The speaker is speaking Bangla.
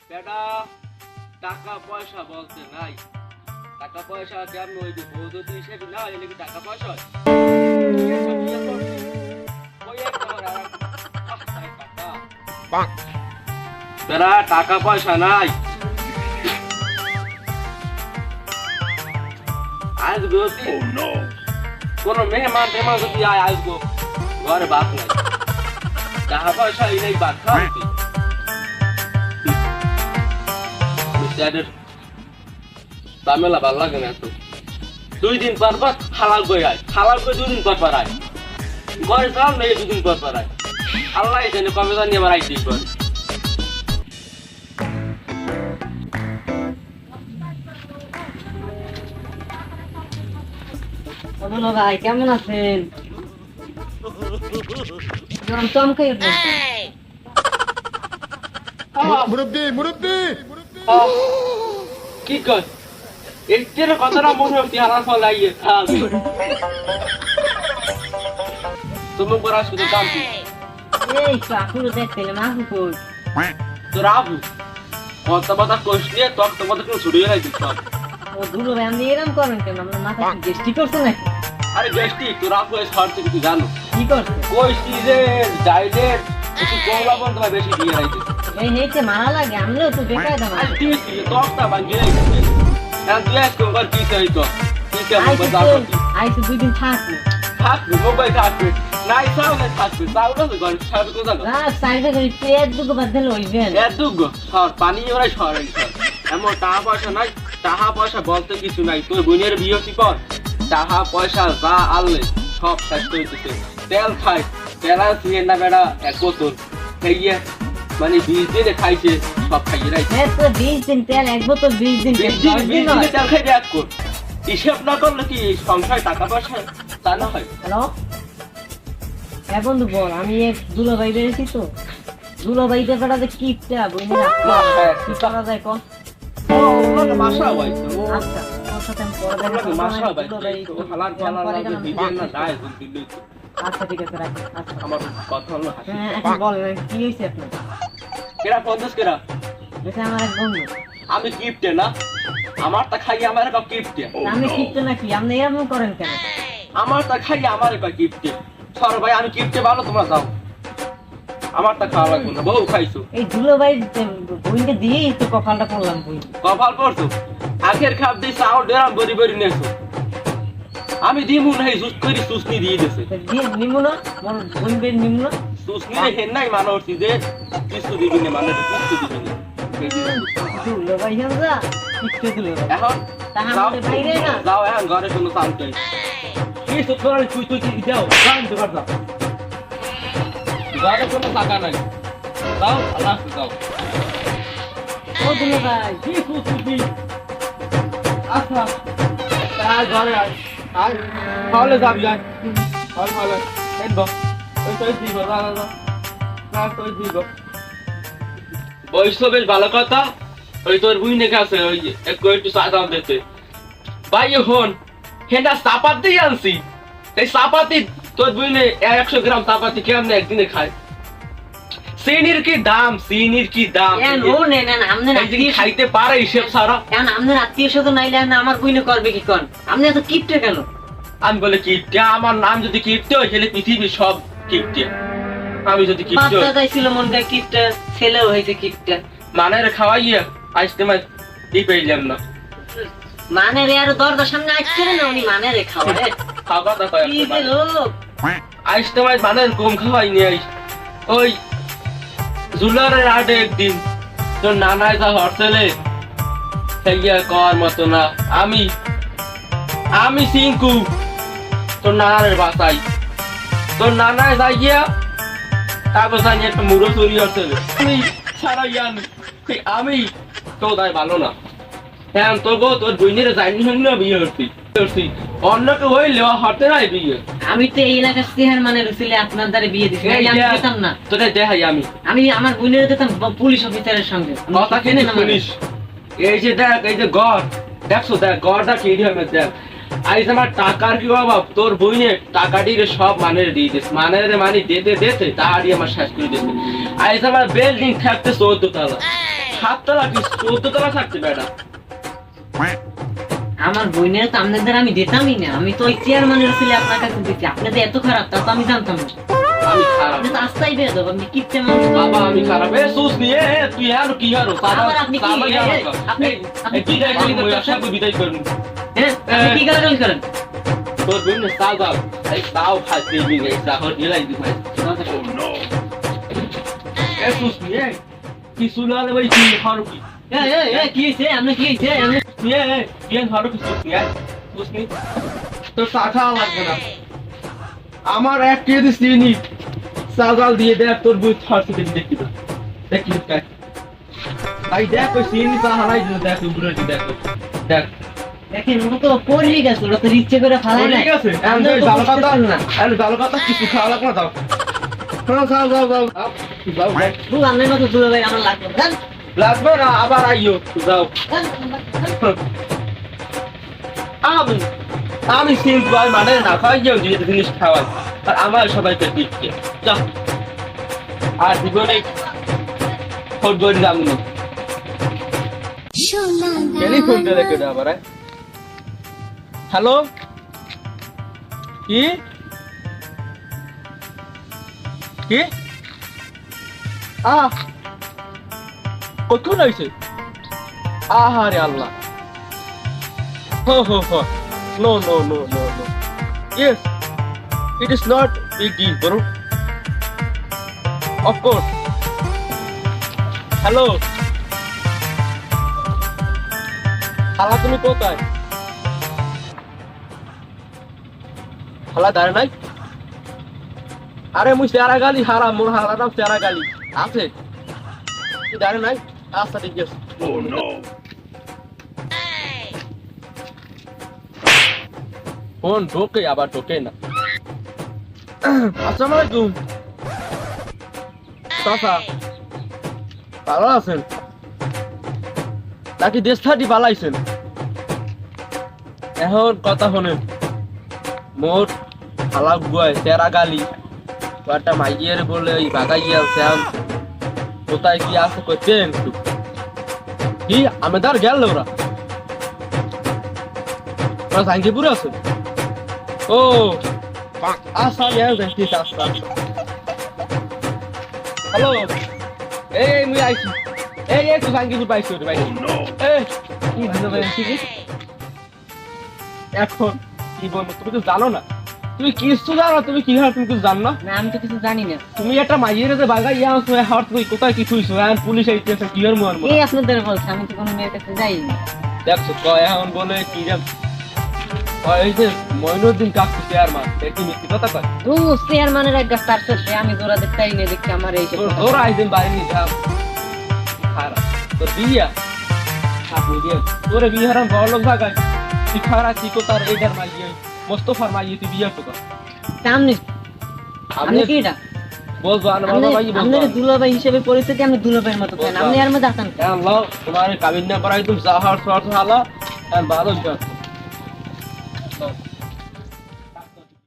বেটা টাকা পয়সা বলতে নাই। টাকা পয়সা কেমন হইবে? বউ যদি হিসেবে না হইলে কি টাকা পয়সা হয়? এসব বিয়ে করছি। ওই এক আমার আর এক তাই টাকা। বেটা টাকা পয়সা নাই। আসবো কোন মেহমান টেমান যদি আয় আসবো ঘরে বাদ নাই। টাকা পয়সা এই নেই বাদ খাওয়াতে। ঝামেলা ভালো লাগে না তো। 2 দিন পর পর হালাল করে আয়, হালাল করে 2 দিন পর পর আয়। ঘরে যাও না 2 দিন পর পর আয়। আল্লাহ জানে কবে জানি আবার আইতেই পারে। বলো ভাই কেমন আছেন? গরম চমকাই উঠবে। মুরব্বি কি কর এর কথাটা মনে হচ্ছে হালাল ফল আইয়ে খাবি। তুমি পর আসবে তো দাম কি? এই কাকুর দেখতেলে মাফু কই। তোর আবু কথা কোশ নিয়ে তক্ত কথা কেউ ছুড়ে গেলাই দিচ্ছ। ও দুলো ভাই আপনি এরকম করেন কেন? আপনার মাথা কি গেস্টি করছে নাকি? আরে গেস্টি তোর আবু এই শহর থেকে তুই জানো কি করছে? কই সিজের ডাইলের একটু কমলা বল তোমায় বেশি দিয়ে রাখছে। এই নেচে মারা লাগে আমলেও তো বেকায় দাম আরে তুই কি তক্তা ভাঙিয়ে রাখছে। এখন তুই আজকে ওর পিছে হইতো পিছে মোবাইল থাকবে। আইসে 2 দিন থাকবো। থাকবে মোবাইল থাকবে নাই চাও না থাকবে চাও না তো ঘর ছাড়বে কোথাও না সাইডে করে পেট দুটো বাদে লইবেন। এত দুগ সর পানি ওরাই সর এমন টাকা পয়সা নাই। টাকা পয়সা বলতে কিছু নাই। তোর বোনের বিয়ে কি কর টাকা পয়সা যা আনলে সব শেষ হইতেছে। তেল খাই তেল আছে না বেড়া 1 বোতল খাইয়ে মানে 20 দিনে খাইছে সব খাইয়ে রাখছে। হ্যাঁ তো 20 দিন তেল 1 বোতল 20 দিন তেল 20 দিনে তেল খাইবে 1 কোট। হিসাব না করলে কি সংসারে টাকা পয়সা তা না হয়? হ্যালো হ্যাঁ বন্ধু বল আমি এক দুলো ভাই বেরিয়েছি তো দুলো ভাই ব্যাপারটা কিপটা বুঝলি না কি করা যায় কোন মাসা হইছে ও আচ্ছা তোর সাথে আমি পরে দেখা করবো। মাসা দুলো ভাই ভাই হালাল পালার যে ভিডিও না দায় দিল। আচ্ছা ঠিক আছে রাখি আচ্ছা আমার কথা হলো হাসি। হ্যাঁ এখন বলেন কি হয়েছে আপনার? কেরা পঞ্চাশ কেরা এটা আমার এক বন্ধু। আমি গিফটে না আমার তা খাই আমার একটা গিফটে। আমি কিপটা নাকি আপনি এরকম করেন কেন? আমার তা খাই আমার একটা গিফটে। সর ভাই আমি গিফটে ভালো তোমরা যাও আমার তা খাওয়া লাগবে না। বউ খাইছো এই দুলো ভাই বইকে দিয়েই তো কপালটা করলাম বই কপাল করছো আখের খাপ দিয়ে চাউল ডেরাম বড়ি বড়ি নেছো। আমি দিমু নাই জুস করি সুসনি দিয়ে দিছে দিয়ে নিমু না মন বইবে নিমু না সুসনি রে হেন নাই মানুষ যে কিছু দিবি না মানে কিছু দিবি না। দুলো ভাই যা কিপটা দুলো ভাই এখন তাহা যাও, আমাদের বাইরে না যাও এখন ঘরে কোনো শান্ত কি সুতরাং তুই যাও যাও দোকান যাও ঘরে কোনো টাকা নাই যাও আল্লাহ হাফেজ যাও। ও দুলো ভাই কি সুসনি আচ্ছা তাই ঘরে আয় আয় তাহলে যাবি আয় আর মালে এনব ওই তুই দিব না তুই দিব বৈষ্ণব বেশ ভালো কথা। ওই তোর বুইনে কাছে ওই একটু চা দাম দিতে ভাই হন হেনা চাপাতি আনছি। এই চাপাতি তোর বুইনে 100 গ্রাম চাপাতি কেমনে একদিনে খায়? চিনির কি দাম চিনির কি দাম এন ও নেন আমনের এই যে খাইতে পারে হিসেব ছাড়া। এন আমনের আত্মীয় স্বজন নাইলে না আমার বইনে করবে কি কোন? আপনি এত কিপটে কেন? আমি বলে কিপটে আমার নাম যদি কিপটে হয় তাহলে পৃথিবীর সব কিপটে। আমি যদি কিপটে বাচ্চা চাইছিল মন গায় কিপটে ছেলেও হয়েছে কিপটে মানের খাওয়াইয়া আজকে মাই এই পাইলাম না মানে রে আর দরজার সামনে আসছে না উনি মানে রে খাওয়ারে খাওয়া দাওয়া কি যে লোক আজকে মাই মানের কম খাওয়াই নি আই ওই জুলারের আডে একদিন তোর নানায় যা হরছেলে সেইয়া কর মতো না। আমি সিংকু তোর নানার বাসাই তোর নানায় যাইয়া তারপর জানি একটা মুড়ো চুরি হরছেলে আমি ছাড়া ইয়ান আমি তো তাই ভালো না। হ্যাঁ তবু তোর বইনের যাইনি সঙ্গে বিয়ে করছি অন্য কেউ হইলে হতে নাই বিয়ে। আমি তো এই এলাকার সিহার মানে রসিলে আপনার দ্বারা বিয়ে দিছি আমি দিতাম না। তোদের দেখাই আমি আমার বোনের দিতাম পুলিশ অফিসারের সঙ্গে কথা কেনে পুলিশ। এই যে দেখ এই যে গড় দেখছো দেখ গড়টা কি হবে দেখ আইজ আমার টাকার কি অভাব তোর বইনে টাকাটি সব মানের দিয়ে দিস মানের মানি দিতে দিতে তাহারি আমার শেষ করে দিতে আইজ আমার বিল্ডিং থাকতে 14 তলা 7 তলা কি 14 তলা থাকছে বেটা আমার বোনের তো আপনাদের আমি দিতামই না, আমি তো ওই চেয়ারম্যানের ছেলে আপনার কাছে দিচ্ছি। আপনাদের এত খারাপ তা তো আমি জানতাম না। আমি খারাপ আপনি তো আস্তাই বেয়ে দেবো, আপনি কিপটে মানুষ। বাবা আমি খারাপ এ সুস নিয়ে তুই আর কি হারো আবার আপনি কি আপনি কি গালি মই আশা করি বিদায় করুন হ্যাঁ আপনি কি গালাগালি করেন? তোর বোন সাদা এই তাও খাইতে দিবি এই সাহর দিলাই দিবি এ সুস নিয়ে কি সুলালে ভাই কি হারো কি কি হয়েছে? আপনি কি হয়েছে? আপনি নিয়ে কি হারো কি সুস নিয়ে সুস নি তোর টাকা লাগবে না আমার 1 কেজি চিনি সাজাল দিয়ে দেখ তোর বুঝ ফার্স্ট থেকে দেখি তো দেখি কাই আই দেখ ওই চিনি পা হারাই দিল দেখ উপরে দেখ দেখ দেখেন ওটা তো পড়ে গেছে, ওটা তো ইচ্ছে করে ফালাই না। ঠিক আছে এখন জাল পাতা না এখন জাল পাতা কিছু খাওয়া লাগবে না দাও খাও যাও যাও যাও তুই আনলে মতো দূরে ভাই আমার লাগবে। যান, লাগবে না আবার আইও যাও যান, আমি আমি সিম্প ভাই মানে না খাই যাও যে জিনিস খাওয়াই আর আমার সবাইকে দিচ্ছে যাও আর জীবনে খোঁজ করে যাবো না টেলিফোন দিয়ে রেখে দাও আবার হ্যালো কি কি কখন হয়েছে আহারে আল্লাহ ho ho ho no no no no no yes it is not big deal bro of course hello খালা তুমি কোথায় খালা দাঁড়ে নাই আরে মুই চেরা গালি হারা মোর হারা নাম চেরা গালি আছে তুই দাঁড়ে নাই আচ্ছা ঠিক আছে oh no ফোন ঢোকে আবার ঢোকে না আসসালামু আলাইকুম চাচা ভালো আছেন নাকি দেশ থাটি পালাইছেন এখন কথা শোনেন মোট খালা গুয়ায় তেরা গালি একটা মাইয়ের বলে ওই বাগাইয়া শ্যাম কোথায় কি আছে করতেন কি আমেদার গেল ওরা সাঙ্গিপুরে আছে ও আচ্ছা ঠিক আছে হ্যালো এই মুই আইছি এই একটু সাঙ্গিপুর পাইছি রে ভাই এই কি ভালো ভাই ঠিক এখন কি বলবো তুমি তো জানো না তুমি কিছু জানো তুমি কি হয় তুমি কিছু জানো না না আমি তো কিছু জানি না। তুমি একটা মাইয়ের যে বাগাই আনছো হট তুই কোথায় কিছু হইছো এখন পুলিশ আইতেছে কি এর মন এই আপনাদের বলছে, আমি তো কোনো মেয়ের কাছে যাইনি। দেখছো কয় এখন বলে কি জান এই যে মইনুদ্দিন কাকু চেয়ারম্যান দেখি মিথ্যে কথা কয় ও চেয়ারম্যানের এক গাছ তার সাথে আমি তোরা দেখতেই না, দেখছি আমার এই তোর আইদিন বাইরে নিয়ে যা খারাপ তোর বিয়া আপনি দিয়ে তোরে বিয়ে হারাম বড় লোক ভাগায় তুই খারা কি কো তার এইটার মাইয়ে মোস্তফার মাইয়ে তুই বিয়ে করো সামনে আপনি কি এটা বলবো আর বাবা ভাই বলবো আপনাদের দুলাভাই হিসেবে পরিস্থিতি আপনি দুলাভাইয়ের মতো কেন আপনি এর মধ্যে আছেন আল্লাহ তোমার কাবিন না করাই তুমি জাহার সর হালা আর ভালো